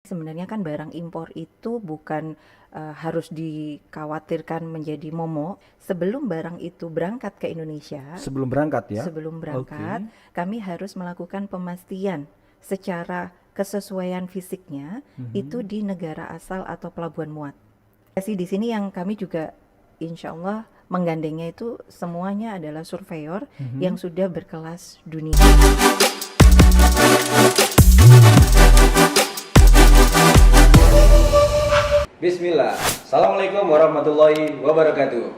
Sebenarnya kan barang impor itu bukan harus dikhawatirkan menjadi momok. Sebelum barang itu berangkat ke Indonesia, Sebelum berangkat ya? sebelum berangkat, Oke. kami harus melakukan pemastian secara kesesuaian fisiknya itu Mhm. di negara asal atau pelabuhan muat. Sih di sini yang kami juga insya Allah menggandengnya itu semuanya adalah surveyor yang Mhm. sudah berkelas dunia. Bismillah. Assalamualaikum warahmatullahi wabarakatuh.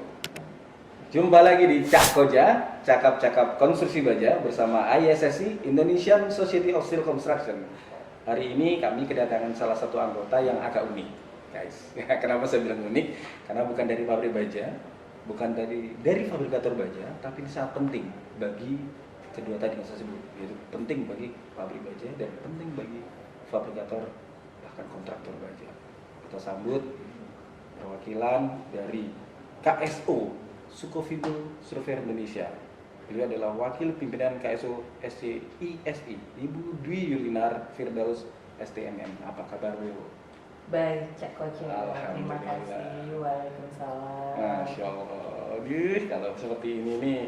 Jumpa lagi di Cak Koja, cakap-cakap konstruksi baja bersama ISSI, Indonesian Society of Steel Construction. Hari ini kami kedatangan salah satu anggota yang agak unik, guys. Kenapa saya bilang unik? Karena bukan dari pabrik baja, bukan dari fabrikator baja, tapi ini sangat penting bagi kedua tadi yang saya sebut, yaitu penting bagi pabrik baja dan penting bagi fabrikator bahkan kontraktor baja. Kita sambut perwakilan dari KSO Sukovindo Surveyor Indonesia. Beliau adalah wakil pimpinan KSO SCISI, Ibu Dwi Yulinar Firdaus STMM. Apa kabar Bu? Baik, Cak Koce. Terima Alhamdulillah. kasih. Waalaikumsalam. Masya Allah. Kalau seperti ini nih,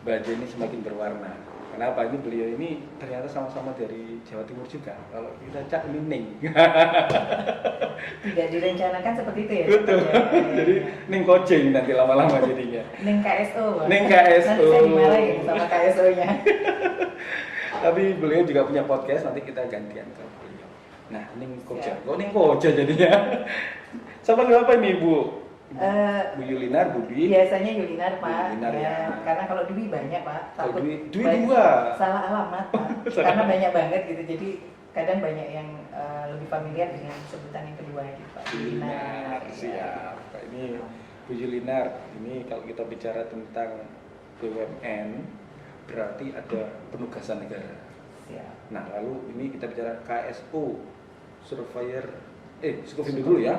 baju ini semakin berwarna. Kenapa? Ini beliau ini ternyata sama-sama dari Jawa Timur juga. Kalau kita Cak Nining. Tidak direncanakan seperti itu ya? Betul. Cak Koce? Jadi Ning Kocing nanti lama-lama jadinya. Neng KSO, Bang. Neng KSO. Nanti saya dimarahin sama KSO-nya. Tapi beliau juga punya podcast, nanti kita gantian ke beliau. Nah, Ning Koja. Siap. Kok Ning Koja jadinya? Siapa apa ini, Bu? Eh, Bu Yulinar, Bu Dwi. Biasanya Yulinar, Pak. Yulinar, ya. Karena kalau Dwi banyak, Pak. Kalau Takut Dwi banyak- dua. Salah alamat, Pak. Karena banyak banget gitu. Jadi kadang banyak yang lebih familiar dengan sebutan yang kedua gitu, Pak. Bu Yulinar, siap. Pak, ini Bu Yulinar. Ini kalau kita bicara tentang BUMN, berarti ada penugasan negara. Siap. Nah, lalu ini kita bicara KSO, Surveyor, Sukovindo dulu ya.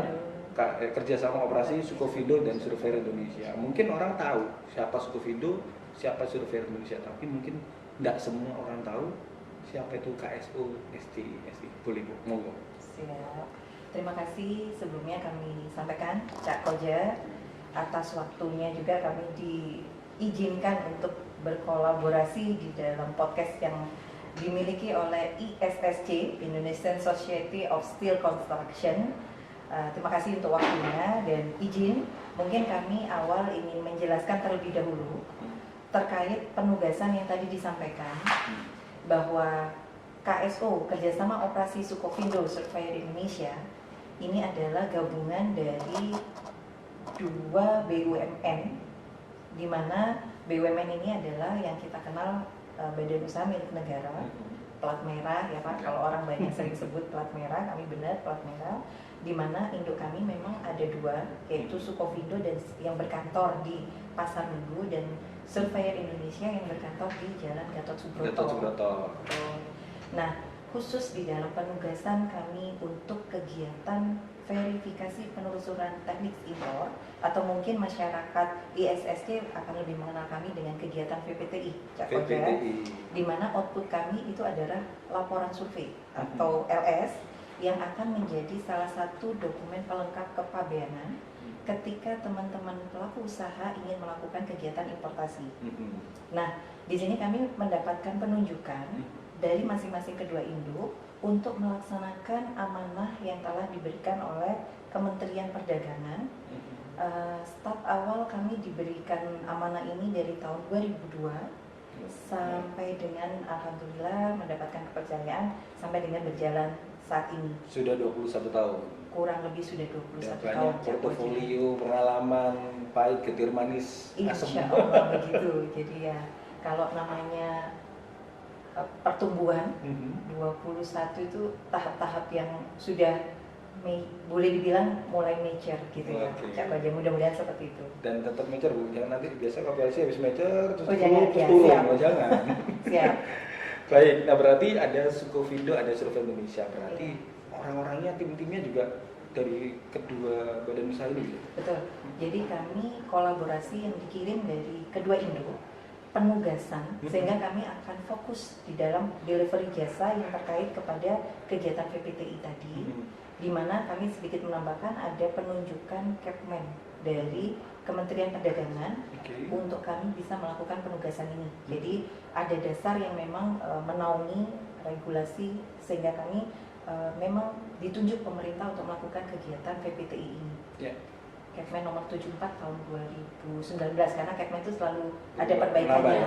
Kerjasama operasi Sukovindo dan Surveyor Indonesia. Mungkin orang tahu siapa Sukovindo, siapa Surveyor Indonesia, tapi mungkin tidak semua orang tahu siapa itu KSO STISI. Boleh Bu, monggo. Siap. Terima kasih sebelumnya kami sampaikan Cak Koja atas waktunya juga kami diizinkan untuk berkolaborasi di dalam podcast yang dimiliki oleh ISSC, Indonesian Society of Steel Construction. Terima kasih untuk waktunya dan izin mungkin kami awal ingin menjelaskan terlebih dahulu terkait penugasan yang tadi disampaikan bahwa KSO, Kerjasama Operasi Sukovindo Surveyor Indonesia, ini adalah gabungan dari dua BUMN, di mana BUMN ini adalah yang kita kenal badan usaha milik negara, plat merah ya Pak. Kalau orang banyak sering sebut plat merah, kami benar plat merah. Di mana induk kami memang ada dua, yaitu Sukovindo dan yang berkantor di Pasar Minggu dan Surveyor Indonesia yang berkantor di Jalan Gatot Subroto. Gatot Subroto. Nah, khusus di dalam penugasan kami untuk kegiatan verifikasi penelusuran teknik impor atau mungkin masyarakat ISSC akan lebih mengenal kami dengan kegiatan VPTI, Cak Koja, VPTI. di mana output kami itu adalah laporan survei atau LS yang akan menjadi salah satu dokumen pelengkap kepabeanan ketika teman-teman pelaku usaha ingin melakukan kegiatan importasi. Nah, di sini kami mendapatkan penunjukan dari masing-masing kedua induk untuk melaksanakan amanah yang telah diberikan oleh Kementerian Perdagangan. Start awal kami diberikan amanah ini dari tahun 2002 sampai dengan alhamdulillah mendapatkan kepercayaan sampai dengan berjalan saat ini. Sudah 21 tahun. Kurang lebih sudah 21 Sudah tahun. banyak Cak Koja. portofolio, pengalaman, pahit, getir, manis, asam. Insya Allah begitu. Jadi ya kalau namanya pertumbuhan 21 itu tahap-tahap yang sudah boleh dibilang mulai mature gitu ya. Oke. Cak Koja, mudah-mudahan seperti itu. Dan tetap mature Bu, jangan nanti biasa KPLC habis mature terus Oh, jangan, terus ya, turun, siap. oh, jangan. Siap. Baik, nah berarti ada Sukovindo, ada Surveyor Indonesia, berarti orang-orangnya, tim-timnya juga dari kedua badan usaha ini ya? Betul. Jadi kami kolaborasi yang dikirim dari kedua induk penugasan sehingga kami akan fokus di dalam delivery jasa yang terkait kepada kegiatan VPTI tadi di mana kami sedikit menambahkan ada penunjukan Kepmen dari Kementerian Perdagangan untuk kami bisa melakukan penugasan ini. Jadi ada dasar yang memang menaungi regulasi sehingga kami memang ditunjuk pemerintah untuk melakukan kegiatan VPTI ini. Kepmen nomor 74 tahun 2019, karena Kepmen itu selalu ada perbaikannya,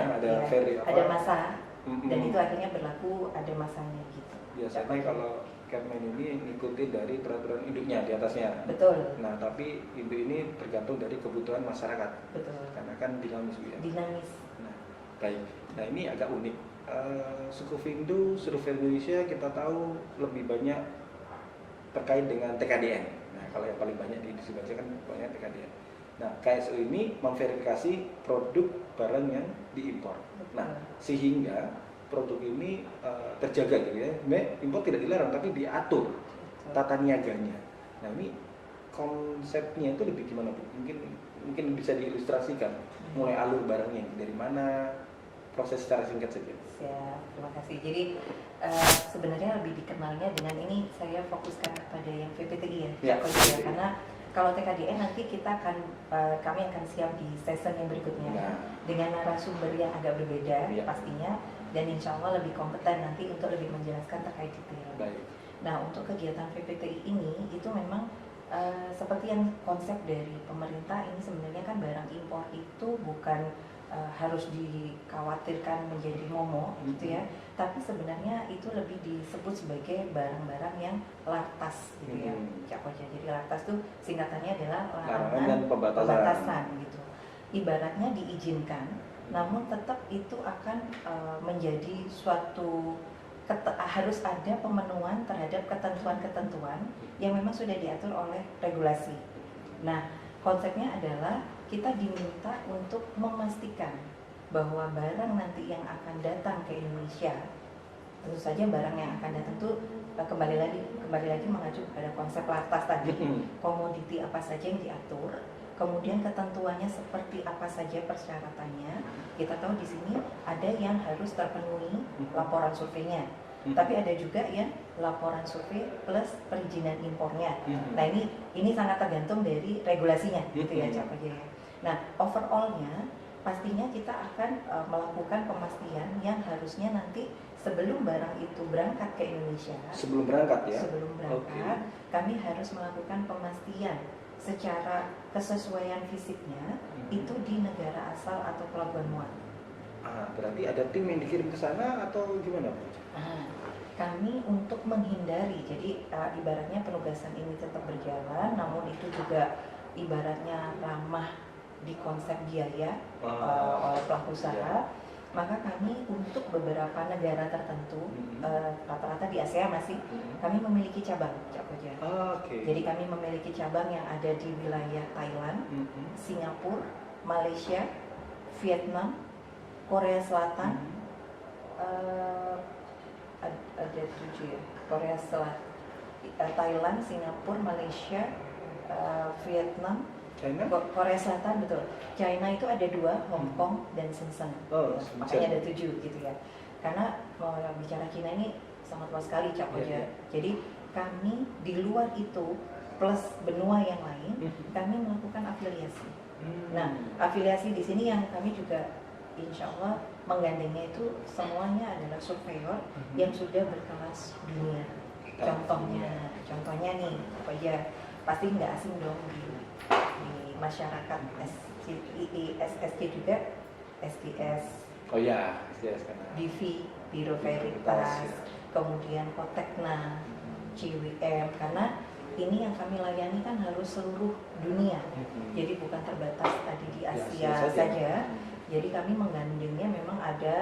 ada masa, dan itu akhirnya berlaku ada masanya gitu. Biasanya kalau Kepmen ini ngikutin dari peraturan induknya di atasnya. Betul. Nah, tapi induk ini tergantung dari kebutuhan masyarakat. Betul. Karena kan dinamis ya. Dinamis. Nah, baik. Nah, ini agak unik. Sukufindo Survei Indonesia kita tahu lebih banyak terkait dengan TKDN. Nah, kalau yang paling banyak di Indonesia kan banyak TKDN. Nah, KSO ini memverifikasi produk barang yang diimpor. Nah, sehingga produk ini terjaga gitu ya. Impor tidak dilarang tapi diatur tata niaganya. Nah, ini konsepnya itu lebih gimana Bu? Mungkin bisa diilustrasikan mulai alur barangnya dari mana, proses secara singkat saja. Siap, terima kasih. Jadi sebenarnya lebih dikenalnya dengan ini saya fokuskan kepada yang VPTI ya. Karena kalau TKDN nanti kami akan siap di season yang berikutnya dengan narasumber yang agak berbeda pastinya, dan insya Allah lebih kompeten nanti untuk lebih menjelaskan terkait detail. Nah, untuk kegiatan VPTI ini itu memang seperti yang konsep dari pemerintah ini sebenarnya kan barang impor itu bukan harus dikhawatirkan menjadi momok gitu ya, tapi sebenarnya itu lebih disebut sebagai barang-barang yang lartas gitu ya, Cak Koja. Jadi lartas itu singkatannya adalah larangan dan pembatasan gitu. Ibaratnya diizinkan, namun tetap itu akan menjadi suatu harus ada pemenuhan terhadap ketentuan-ketentuan yang memang sudah diatur oleh regulasi. Nah, konsepnya adalah kita diminta untuk memastikan bahwa barang nanti yang akan datang ke Indonesia, tentu saja barang yang akan datang itu kembali lagi mengacu pada konsep lartas tadi, komoditi apa saja yang diatur, kemudian ketentuannya seperti apa saja persyaratannya. Kita tahu di sini ada yang harus terpenuhi laporan surveinya, tapi ada juga yang laporan survei plus perizinan impornya. Nah, ini sangat tergantung dari regulasinya gitu ya, Cak Koja. Nah, overallnya pastinya kita akan melakukan pemastian yang harusnya nanti sebelum barang itu berangkat ke Indonesia. Sebelum berangkat ya? Sebelum berangkat, kami harus melakukan pemastian secara kesesuaian fisiknya itu di negara asal atau pelabuhan muat. Berarti ada tim yang dikirim ke sana atau gimana Bu? Kami untuk menghindari, jadi ibaratnya penugasan ini tetap berjalan, namun itu juga ibaratnya ramah di konsep biaya oleh pelaku usaha, maka kami untuk beberapa negara tertentu, rata-rata di Asia masih, kami memiliki cabang, Cak Koja. Jadi kami memiliki cabang yang ada di wilayah Thailand, Singapura, Malaysia, Vietnam, Korea Selatan, ada 7 ya, Korea Selatan, Thailand, Singapura, Malaysia, Vietnam, China? Korea Selatan, betul. China itu ada 2, Hong Kong dan Shenzhen. Makanya ada 7 gitu ya. Karena mau bicara China ini sangat luas sekali, Cak Koja. Jadi kami di luar itu plus benua yang lain, kami melakukan afiliasi. Nah, afiliasi di sini yang kami juga insya Allah menggandengnya itu semuanya adalah surveyor yang sudah berkelas dunia. Contohnya nih, apa aja pasti nggak asing dong di masyarakat SSC juga, SDS. SDS karena BV, Biro Veritas, kemudian Kotekna, CWM, karena ini yang kami layani kan harus seluruh dunia, jadi bukan terbatas tadi di Asia saja. Jadi kami menggandengnya memang ada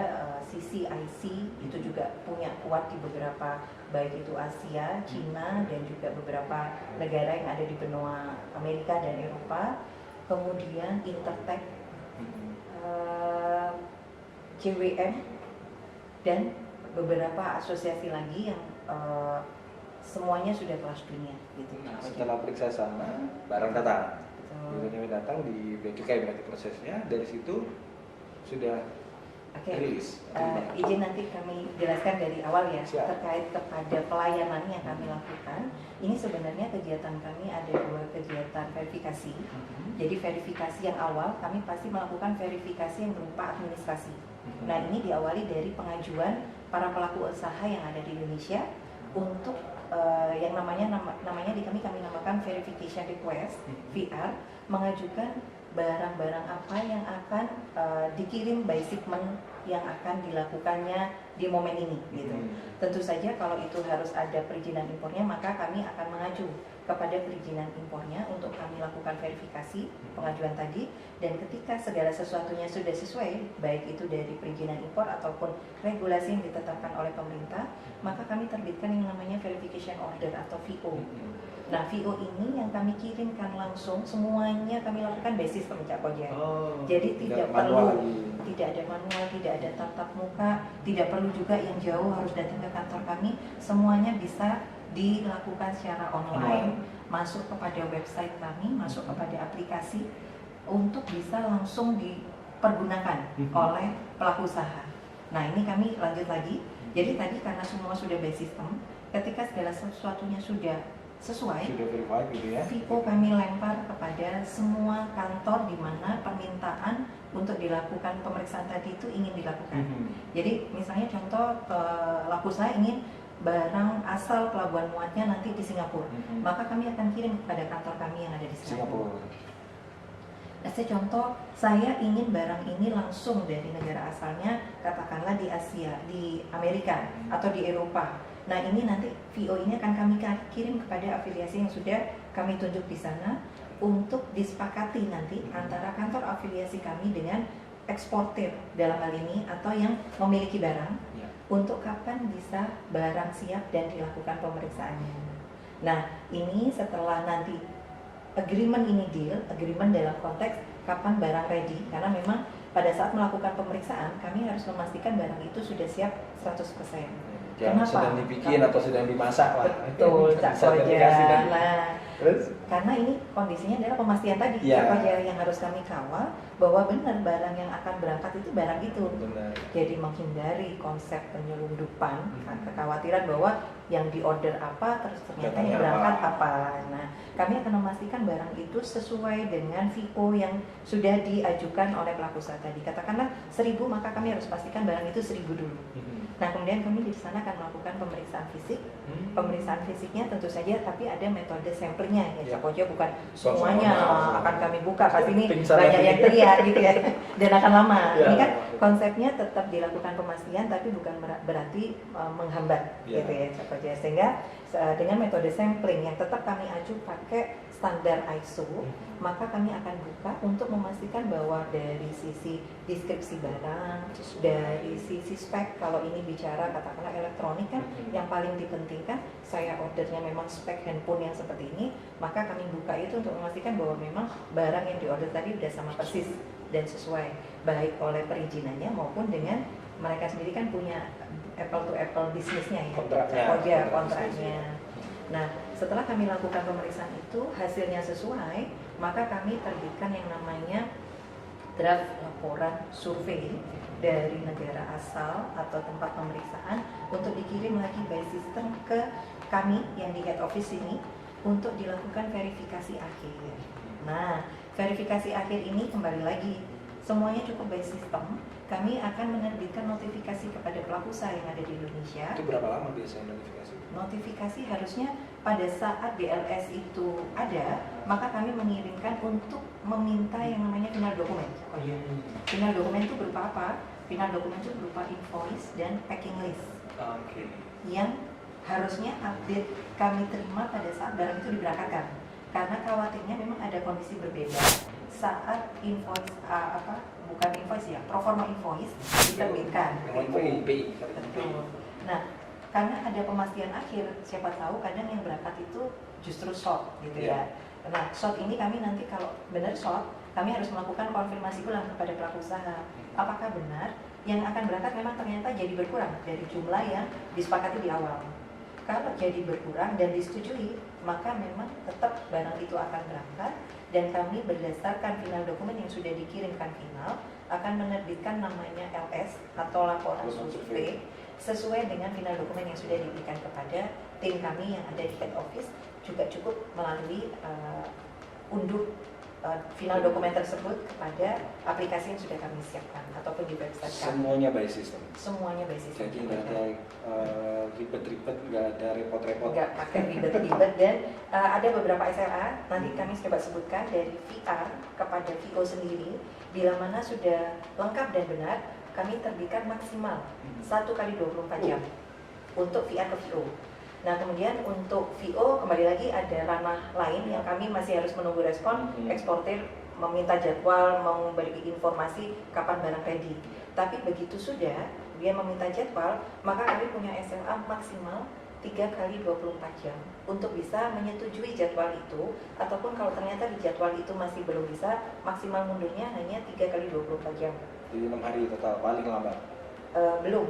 sisi IC itu juga punya kuat di beberapa, baik itu Asia, Cina, dan juga beberapa negara yang ada di benua Amerika dan Eropa. Kemudian Intertek, CWM, dan beberapa asosiasi lagi yang semuanya sudah kelas dunia gitu. Setelah periksa sana, barang datang. Barangnya datang di bea cukai berarti prosesnya. Dari situ sudah Oke. rilis. Izin nanti kami jelaskan dari awal ya. Siap. Terkait kepada pelayanan yang kami lakukan. Ini sebenarnya kegiatan kami ada 2 kegiatan verifikasi. Jadi verifikasi yang awal kami pasti melakukan verifikasi yang berupa administrasi. Nah, ini diawali dari pengajuan para pelaku usaha yang ada di Indonesia untuk yang namanya di kami namakan verification request (VR), mengajukan barang-barang apa yang akan dikirim by shipment yang akan dilakukannya di momen ini gitu. Tentu saja kalau itu harus ada perizinan impornya, maka kami akan mengacu kepada perizinan impornya untuk kami lakukan verifikasi pengajuan tadi, dan ketika segala sesuatunya sudah sesuai, baik itu dari perizinan impor ataupun regulasi yang ditetapkan oleh pemerintah, maka kami terbitkan yang namanya verification order atau VO. Nah, VO ini yang kami kirimkan langsung, semuanya kami lakukan by system Cak Koja. Jadi tidak ada manual, tidak ada tatap muka, tidak perlu juga yang jauh harus datang ke kantor kami, semuanya bisa dilakukan secara online, masuk kepada website kami, masuk kepada aplikasi untuk bisa langsung dipergunakan oleh pelaku usaha. Nah, ini kami lanjut lagi. Jadi tadi karena semua sudah by system, ketika segala sesuatunya sudah sesuai, verified gitu ya. VO kami lempar kepada semua kantor di mana permintaan untuk dilakukan pemeriksaan tadi itu ingin dilakukan. Jadi misalnya contoh pelaku usaha ingin barang asal pelabuhan muatnya nanti di Singapura, maka kami akan kirim kepada kantor kami yang ada di Singapura. Nah, contoh saya ingin barang ini langsung dari negara asalnya, katakanlah di Asia, di Amerika atau di Eropa. Nah, ini nanti VO ini akan kami kirim kepada afiliasi yang sudah kami tunjuk di sana untuk disepakati nanti antara kantor afiliasi kami dengan eksportir dalam hal ini atau yang memiliki barang untuk kapan bisa barang siap dan dilakukan pemeriksaannya. Nah, ini setelah nanti agreement ini agreement dalam konteks kapan barang ready, karena memang pada saat melakukan pemeriksaan kami harus memastikan barang itu sudah siap 100%. Jangan sedang dibikin atau sedang dimasak lah. Betul, Cak Koja. Nah, terus? Karena ini kondisinya adalah pemastian tadi, Cak Koja, yang harus kami kawal bahwa benar barang yang akan berangkat itu barang itu. Benar. Jadi menghindari konsep penyelundupan, kekhawatiran bahwa yang diorder apa terus ternyata yang berangkat apa. Nah, kami akan memastikan barang itu sesuai dengan VO yang sudah diajukan oleh pelaku usaha tadi. Katakanlah 1.000, maka kami harus pastikan barang itu 1.000 dulu. Nah, kemudian kami di sana akan melakukan pemeriksaan fisik. Pemeriksaan fisiknya tentu saja, tapi ada metode samplingnya ya, Cak Koja, bukan semuanya akan kami buka. Pasti ini banyak yang teriak gitu ya, dan akan lama. Ini kan konsepnya tetap dilakukan pemastian, tapi bukan berarti menghambat gitu ya, Cak Koja. Sehingga dengan metode sampling yang tetap kami acu pakai standar ISO, maka kami akan buka untuk memastikan bahwa dari sisi deskripsi barang, dari sisi spek, kalau ini bicara katakanlah elektronik kan yang paling dipentingkan, saya ordernya memang spek handphone yang seperti ini, maka kami buka itu untuk memastikan bahwa memang barang yang diorder tadi sudah sama persis dan sesuai, baik oleh perizinannya maupun dengan mereka sendiri kan punya apple to apple bisnisnya ya, kontraknya. Nah, setelah kami lakukan pemeriksaan itu, hasilnya sesuai, maka kami terbitkan yang namanya draft laporan survei dari negara asal atau tempat pemeriksaan untuk dikirim lagi by system ke kami yang di head office ini untuk dilakukan verifikasi akhir. Nah, verifikasi akhir ini kembali lagi, semuanya cukup by system. Kami akan menerbitkan notifikasi kepada pelaku usaha yang ada di Indonesia. Itu berapa lama biasanya notifikasi? Notifikasi harusnya pada saat BLS itu ada, maka kami mengirimkan untuk meminta yang namanya final dokumen. Final dokumen itu berupa apa? Final dokumen itu berupa invoice dan packing list. Yang harusnya update kami terima pada saat barang itu diberangkatkan. Karena khawatirnya memang ada kondisi berbeda saat invoice bukan invoice ya, proforma invoice diterbitkan. Betul. Nah, karena ada pemastian akhir, siapa tahu kadang yang berangkat itu justru short gitu ya. Nah, short ini kami nanti kalau benar short, kami harus melakukan konfirmasi ulang kepada pelaku usaha. Apakah benar yang akan berangkat memang ternyata jadi berkurang dari jumlah yang disepakati di awal? Kalau jadi berkurang dan disetujui, maka memang tetap barang itu akan berangkat, dan kami berdasarkan final dokumen yang sudah dikirimkan final akan menerbitkan namanya LS atau laporan survei sesuai dengan final dokumen yang sudah diberikan kepada tim kami yang ada di head office. Juga cukup melalui unduh final dokumen tersebut kepada aplikasi yang sudah kami siapkan ataupun di website kami. Semuanya by system. Semuanya by system. Jadi nggak ada ribet-ribet, nggak ada repot-repot. Nggak pakai ribet-ribet, dan ada beberapa SLA nanti kami coba sebutkan dari VR kepada VO sendiri, bila mana sudah lengkap dan benar kami terbitkan maksimal 1 kali 24 jam untuk VR ke VO. Nah, kemudian untuk VO kembali lagi ada ranah lain yang kami masih harus menunggu respon eksportir meminta jadwal, memberi informasi kapan barang ready. Tapi begitu sudah dia meminta jadwal, maka kami punya SLA maksimal 3 kali 24 jam untuk bisa menyetujui jadwal itu, ataupun kalau ternyata di jadwal itu masih belum bisa, maksimal mundurnya hanya 3 kali 24 jam. Jadi 6 hari total paling lambat. Belum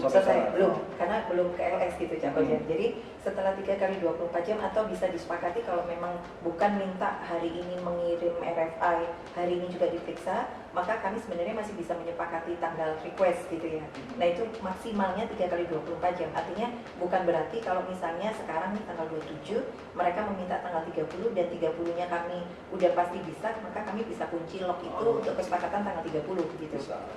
selesai, karena belum ke LS gitu Cak Koja. Jadi setelah 3 kali 24 jam, atau bisa disepakati kalau memang bukan minta hari ini mengirim RFI, hari ini juga diperiksa, maka kami sebenarnya masih bisa menyepakati tanggal request gitu ya. Nah, itu maksimalnya 3 kali 24 jam. Artinya bukan berarti kalau misalnya sekarang nih tanggal 27, mereka meminta tanggal 30 dan 30-nya kami udah pasti bisa, maka kami bisa kunci lock itu untuk kesepakatan tanggal 30 gitu.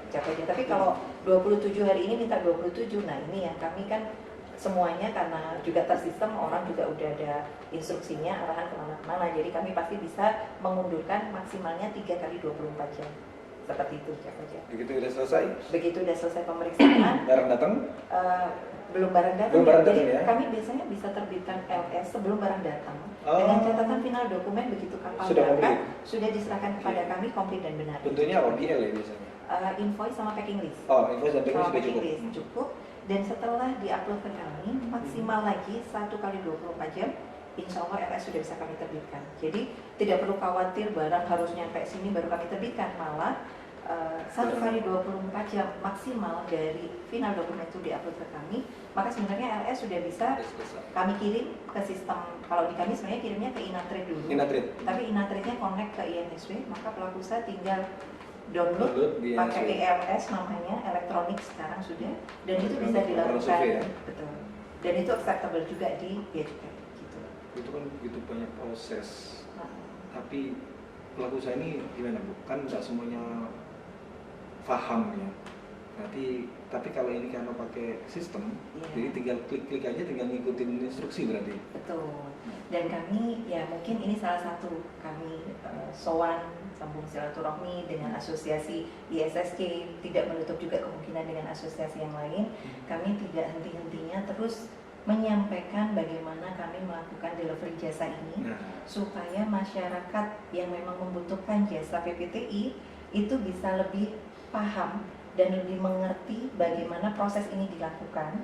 Cak Koja. Tapi kalau 27 hari ini minta 27, nah ini ya kami kan semuanya karena juga tersistem, orang juga udah ada instruksinya, arahan kemana-mana, jadi kami pasti bisa mengundurkan maksimalnya 3 kali 24 jam. Seperti itu Cak Koja. Begitu udah selesai? Begitu udah selesai pemeriksaan, Barang datang? belum barang datang. Belum barang datang Jadi ya? kami biasanya bisa terbitkan LS sebelum barang datang. Dengan catatan final dokumen begitu kapal Sudah berangkat, komplit? sudah diserahkan kepada kami komplit dan benar. Bentuknya apa? BL ya biasanya? Invoice sama packing list. Oh, invoice dan packing Sama sudah packing cukup? list cukup. Dan setelah diupload ke kami, maksimal lagi 1 kali 24 jam, insya Allah LS sudah bisa kami terbitkan. Jadi tidak perlu khawatir barang harus nyampe sini baru kami terbitkan, malah 1 kali 24 jam maksimal dari final dokumen itu diupload ke kami, maka sebenarnya LS sudah bisa kami kirim ke sistem. Kalau di kami sebenarnya kirimnya ke Inatrade dulu. Inatrade. Tapi Inatrade-nya connect ke INSW, maka pelaku usaha tinggal download di pakai INSW. ELS namanya, elektronik sekarang sudah, dan itu bisa Laporan dilakukan. survei ya? Betul. Dan itu acceptable juga di Bea Cukai gitu. Itu kan begitu banyak proses. Nah, Tapi pelaku usaha ini gimana Bu? Kan nggak semuanya paham ya. Nanti, tapi kalau ini karena pakai sistem, Iya. jadi tinggal klik-klik aja, tinggal ngikutin instruksi berarti. betul. Dan kami ya mungkin ini salah satu kami sowan sambung silaturahmi dengan asosiasi ISSC, tidak menutup juga kemungkinan dengan asosiasi yang lain. Kami tidak henti-hentinya terus menyampaikan bagaimana kami melakukan delivery jasa ini, Nah, supaya masyarakat yang memang membutuhkan jasa PPTI itu bisa lebih paham dan lebih mengerti bagaimana proses ini dilakukan.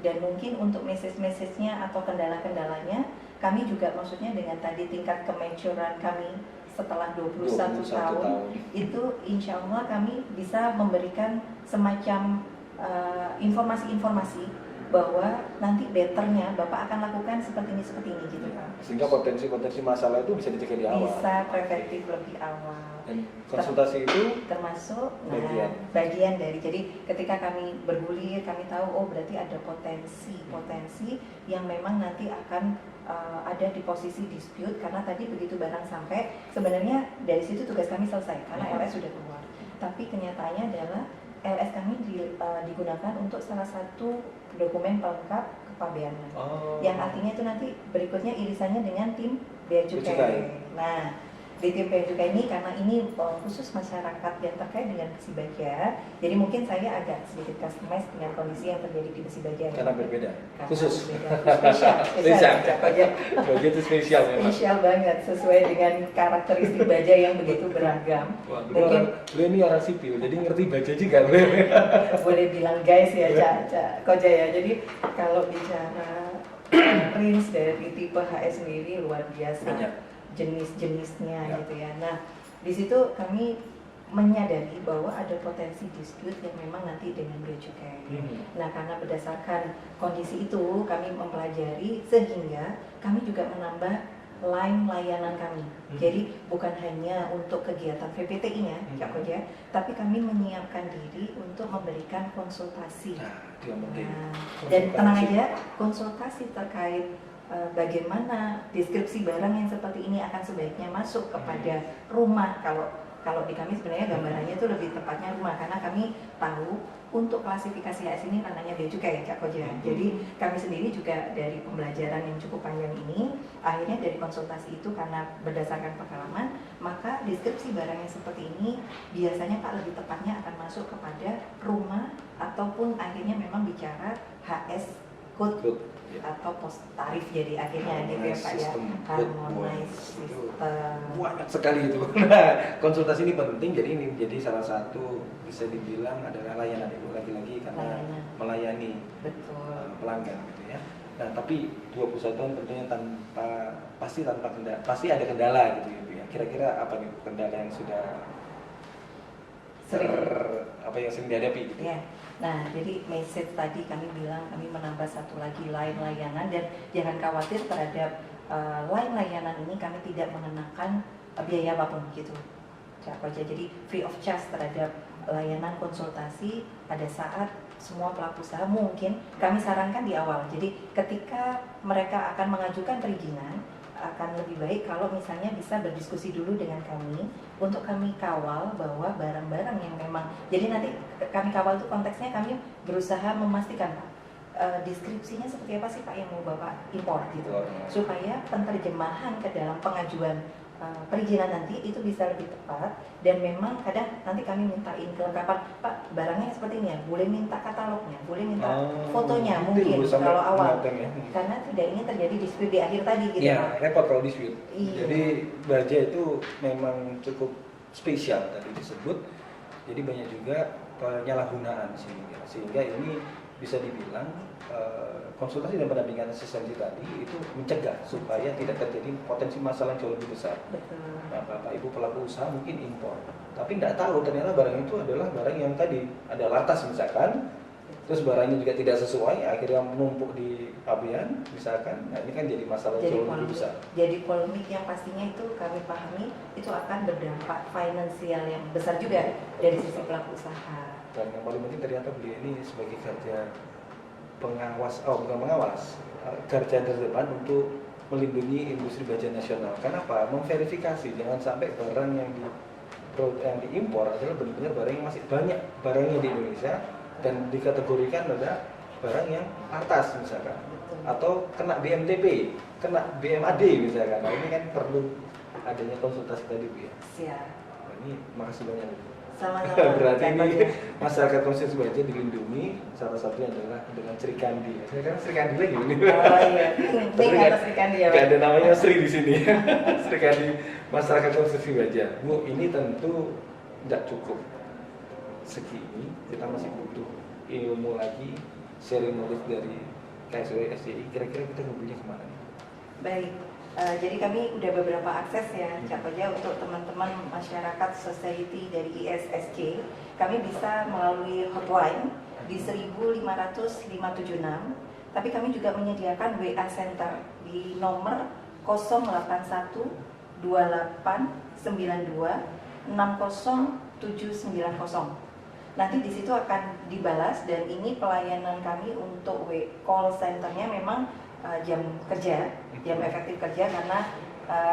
Dan mungkin untuk message-message-nya atau kendala-kendalanya, kami juga maksudnya dengan tadi tingkat kemajuran kami setelah 21 tahun, itu insya Allah kami bisa memberikan semacam informasi-informasi bahwa nanti betternya Bapak akan lakukan seperti ini gitu Pak. sehingga potensi-potensi masalah itu bisa dicegah di awal. Bisa preventif lebih awal. Dan konsultasi itu Termasuk bagian dari, jadi ketika kami bergulir kami tahu oh berarti ada potensi yang memang nanti akan ada di posisi dispute, karena tadi begitu barang sampai sebenarnya dari situ tugas kami selesai karena LS sudah keluar, tapi kenyataannya adalah LS kami digunakan untuk salah satu dokumen pelengkap kepabeanan, yang artinya itu nanti berikutnya irisannya dengan tim Bea Cukai. Nah, di tim Bea Cukai ini karena ini khusus masyarakat yang terkait dengan besi baja, jadi mungkin saya agak sedikit customize dengan kondisi yang terjadi di besi baja. karena berbeda. Karena Khusus. spesial. Baja itu spesial memang. Spesial banget sesuai dengan karakteristik baja yang begitu beragam. Wah, Mungkin beliau ini orang sipil, jadi ngerti baja juga. boleh bilang guys ya Cak Koja ya. Jadi kalau bicara range dari tipe HS sendiri luar biasa. Banyak. Jenis-jenisnya Ya. gitu ya. Nah, di situ kami menyadari bahwa ada potensi dispute yang memang nanti dengan bea cukai. Nah, karena berdasarkan kondisi itu kami mempelajari sehingga kami juga menambah line layanan kami. Jadi bukan hanya untuk kegiatan VPTI-nya, Cak Koja, tapi kami menyiapkan diri untuk memberikan konsultasi. Nah, itu yang penting. Dan tenang aja, konsultasi terkait bagaimana deskripsi barang yang seperti ini akan sebaiknya masuk kepada rumah. Kalau di kami sebenarnya gambarannya itu lebih tepatnya rumah, karena kami tahu untuk klasifikasi AS ini ranahnya bea cukai ya Cak Koja. Jadi kami sendiri juga dari pembelajaran yang cukup panjang ini, akhirnya dari konsultasi itu karena berdasarkan pengalaman, maka deskripsi barang yang seperti ini biasanya Pak lebih tepatnya akan masuk kepada rumah ataupun akhirnya memang bicara HS code atau pos tarif, jadi akhirnya gitu ya Pak ya, harmonize system. Banyak sekali itu. Nah, konsultasi ini penting, jadi ini menjadi salah satu bisa dibilang adalah layanan itu lagi-lagi karena melayani pelanggan gitu ya. Nah, tapi 21 tahun tentunya pasti ada kendala gitu ya Bu ya. Kira-kira apa nih kendala yang sudah sering dihadapi gitu? Ya. Nah, jadi message tadi kami bilang kami menambah satu lagi line layanan, dan jangan khawatir terhadap line layanan ini kami tidak mengenakan biaya apapun gitu. Cak Koja, jadi free of charge terhadap layanan konsultasi pada saat semua pelaku usaha mungkin kami sarankan di awal. Jadi ketika mereka akan mengajukan perizinan, akan lebih baik kalau misalnya bisa berdiskusi dulu dengan kami untuk kami kawal bahwa barang-barang yang memang, jadi nanti kami kawal itu konteksnya kami berusaha memastikan Pak deskripsinya seperti apa sih Pak yang mau Bapak impor gitu, supaya penerjemahan ke dalam pengajuan perizinan nanti itu bisa lebih tepat. Dan memang kadang nanti kami mintain kelengkapan, Pak barangnya seperti ini ya, boleh minta katalognya, boleh minta fotonya mungkin kalau awal ya. Karena tidak ingin terjadi dispute di akhir tadi gitu ya, Pak. Repot kalau dispute. Iya. Jadi baja itu memang cukup spesial tadi disebut, jadi banyak juga penyalahgunaan sehingga ini bisa dibilang konsultasi dan pendampingan asistensi tadi itu mencegah supaya tidak terjadi potensi masalah yang jauh lebih besar. Betul. Nah, Bapak Ibu pelaku usaha mungkin impor, tapi tidak tahu ternyata barang itu adalah barang yang tadi ada lartas misalkan, terus barangnya juga tidak sesuai, akhirnya menumpuk di pabean misalkan. Nah, ini kan jadi masalah Jadi jauh lebih besar. Jadi polemik yang pastinya itu kami pahami itu akan berdampak finansial yang besar juga dari sisi pelaku usaha. Dan yang paling penting ternyata beliau ini sebagai garda pengawas, bukan pengawas, garda terdepan untuk melindungi industri baja nasional. Kenapa? Memverifikasi jangan sampai barang yang diimpor adalah benar-benar barang yang masih banyak barangnya di Indonesia dan dikategorikan adalah barang yang atas misalkan, atau kena BMTP, kena BMAD misalkan. Nah, ini kan perlu adanya konsultasi tadi Bu ya. Siap. Nah, ini makasih banyak Bu. Sama-sama. Berarti ini masyarakat konsumsi baja dilindungi salah satunya adalah dengan Sri Kandi. Saya kan Sri Kandi lagi ini. Oh iya. Tapi Atas Sri Kandi ya. Gak ada namanya Sri di sini. Sri Kandi masyarakat konsumsi baja. Bu, ini tentu tidak cukup segini. Kita masih butuh ilmu lagi, sharing knowledge dari KSW SDI. Kira-kira kita ngobrolnya kemana nih? Baik. Jadi kami udah beberapa akses ya Cak Koja untuk teman-teman masyarakat society dari ISSC. Kami bisa melalui hotline di 15576, tapi kami juga menyediakan WA center di nomor 081 28 92 60 790. Nanti di situ akan dibalas, dan ini pelayanan kami untuk call centernya memang jam kerja, jam efektif kerja, karena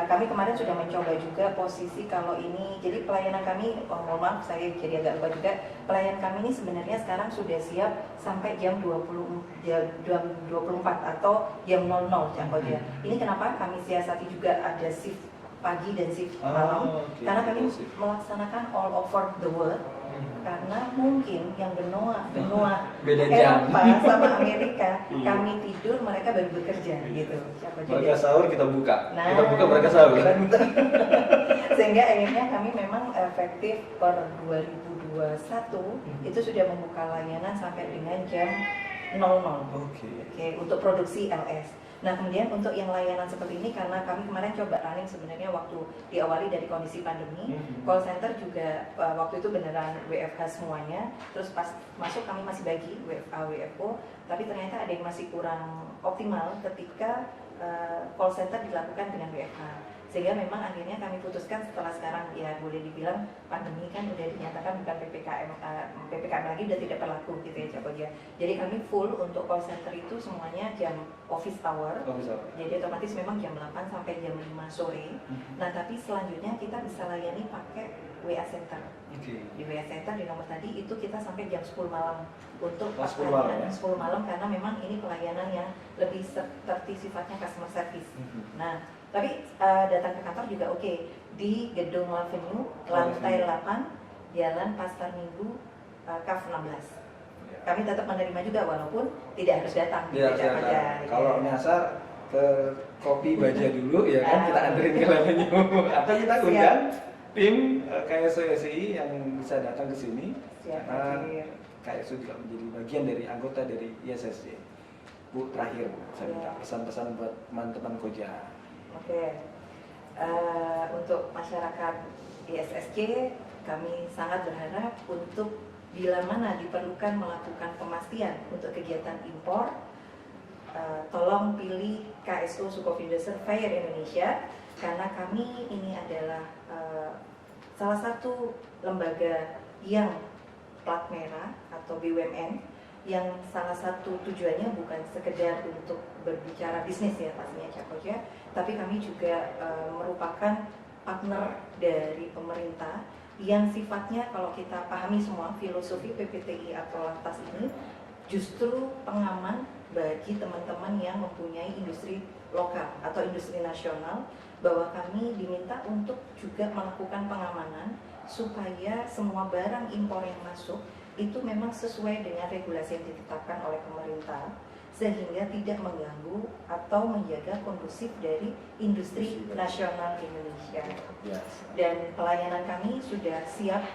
kami kemarin sudah mencoba juga posisi kalau ini, jadi pelayanan kami, mohon maaf saya jadi agak lupa juga, pelayanan kami ini sebenarnya sekarang sudah siap sampai jam 24 atau jam 00 Cak Koja. Ini kenapa kami siasati juga ada shift pagi dan shift malam, karena kami melaksanakan all over the world. Karena mungkin yang benua beda jam Eropa sama Amerika, kami tidur mereka baru bekerja gitu. Mereka sahur kita buka, nah, kita buka mereka sahur. Sehingga akhirnya kami memang efektif per 2021 itu sudah membuka layanan sampai dengan jam 00. Oke, untuk produksi LS. Nah kemudian untuk yang layanan seperti ini, karena kami kemarin coba running sebenarnya waktu diawali dari kondisi pandemi, call center juga waktu itu beneran WFH semuanya. Terus pas masuk kami masih bagi WFA, WFO, tapi ternyata ada yang masih kurang optimal ketika call center dilakukan dengan WFH. Sehingga memang akhirnya kami putuskan setelah sekarang ya boleh dibilang pandemi kan udah dinyatakan bukan PPKM lagi, udah tidak berlaku gitu ya Cak Koja. Jadi kami full untuk call center itu semuanya jam office hour. Jadi otomatis memang jam 8 sampai jam 5 sore. Nah tapi selanjutnya kita bisa layani pakai WA Center. Di WA Center di nomor tadi itu kita sampai jam 10 malam untuk 10 malam, ya? 10 malam karena memang ini pelayanan yang lebih seperti sifatnya customer service. Nah tapi datang ke kantor juga oke. Di Gedung Avenue lantai 8 Jalan Pasar Minggu KAF 16. Kami tetap menerima juga walaupun tidak harus datang. Tidak harus datang. Kalau nyasar ke Kopi Baja dulu ya kan, kita anterin ke Avenue atau kita undang tim KSO-SI yang bisa datang ke sini. Karena KSO juga menjadi bagian dari anggota dari ISSJ. Bu, terakhir saya minta pesan-pesan buat teman-teman Koja. Oke, untuk masyarakat ISSJ kami sangat berharap untuk bila mana diperlukan melakukan pemastian untuk kegiatan impor, tolong pilih KSO Sukovindo Surveyor Indonesia karena kami ini adalah salah satu lembaga yang plat merah atau BUMN yang salah satu tujuannya bukan sekedar untuk berbicara bisnis ya pastinya Cak Koja, tapi kami juga merupakan partner dari pemerintah yang sifatnya kalau kita pahami semua filosofi PPTI atau Lantas ini justru pengaman bagi teman-teman yang mempunyai industri lokal atau industri nasional, bahwa kami diminta untuk juga melakukan pengamanan supaya semua barang impor yang masuk itu memang sesuai dengan regulasi yang ditetapkan oleh pemerintah sehingga tidak mengganggu atau menjaga kondusif dari industri nasional Indonesia. Dan pelayanan kami sudah siap,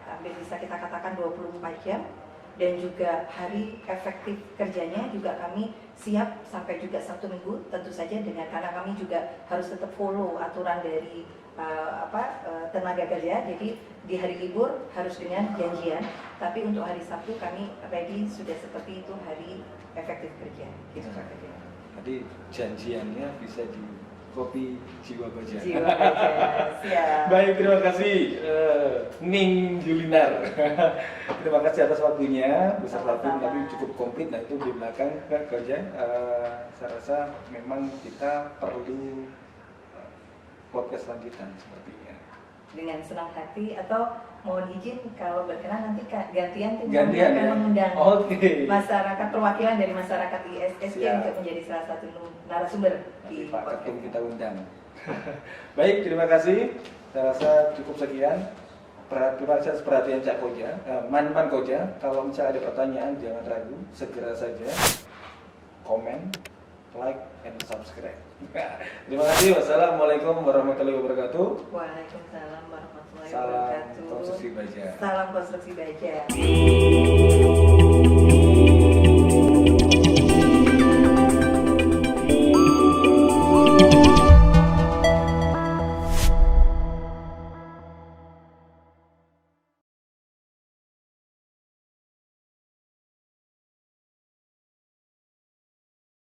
hampir bisa kita katakan 24 jam, dan juga hari efektif kerjanya juga kami siap sampai juga Sabtu Minggu tentu saja dengan karena kami juga harus tetap follow aturan dari tenaga kerja. Jadi di hari libur harus dengan janjian, tapi untuk hari Sabtu kami ready sudah seperti itu hari efektif kerja. Gitu saja. Tadi janjiannya bisa di Kopi Jiwa Baja. Jiwa Baja, siap. Baik, terima kasih Ning Julinar. Terima kasih atas waktunya. Beserta tim tadi cukup komplit. Nah itu di belakang kerja. Saya rasa memang kita perlu podcast lanjutan sepertinya. Dengan senang hati, atau mohon izin kalau berkenan nanti gantian tim gantian akan ya? mengundang masyarakat perwakilan dari masyarakat ISSJ untuk menjadi salah satu narasumber di Pak podcast. Ketum kita undang. Baik, terima kasih. Saya rasa cukup sekian. Terima kasih atas perhatian Cak Koja, Man Koja. Kalau misalnya ada pertanyaan jangan ragu, segera saja komen, like, and subscribe. Terima kasih. Wassalamualaikum warahmatullahi wabarakatuh. Waalaikumsalam warahmatullahi Salam wabarakatuh. konstruksi baja. Salam konstruksi baja.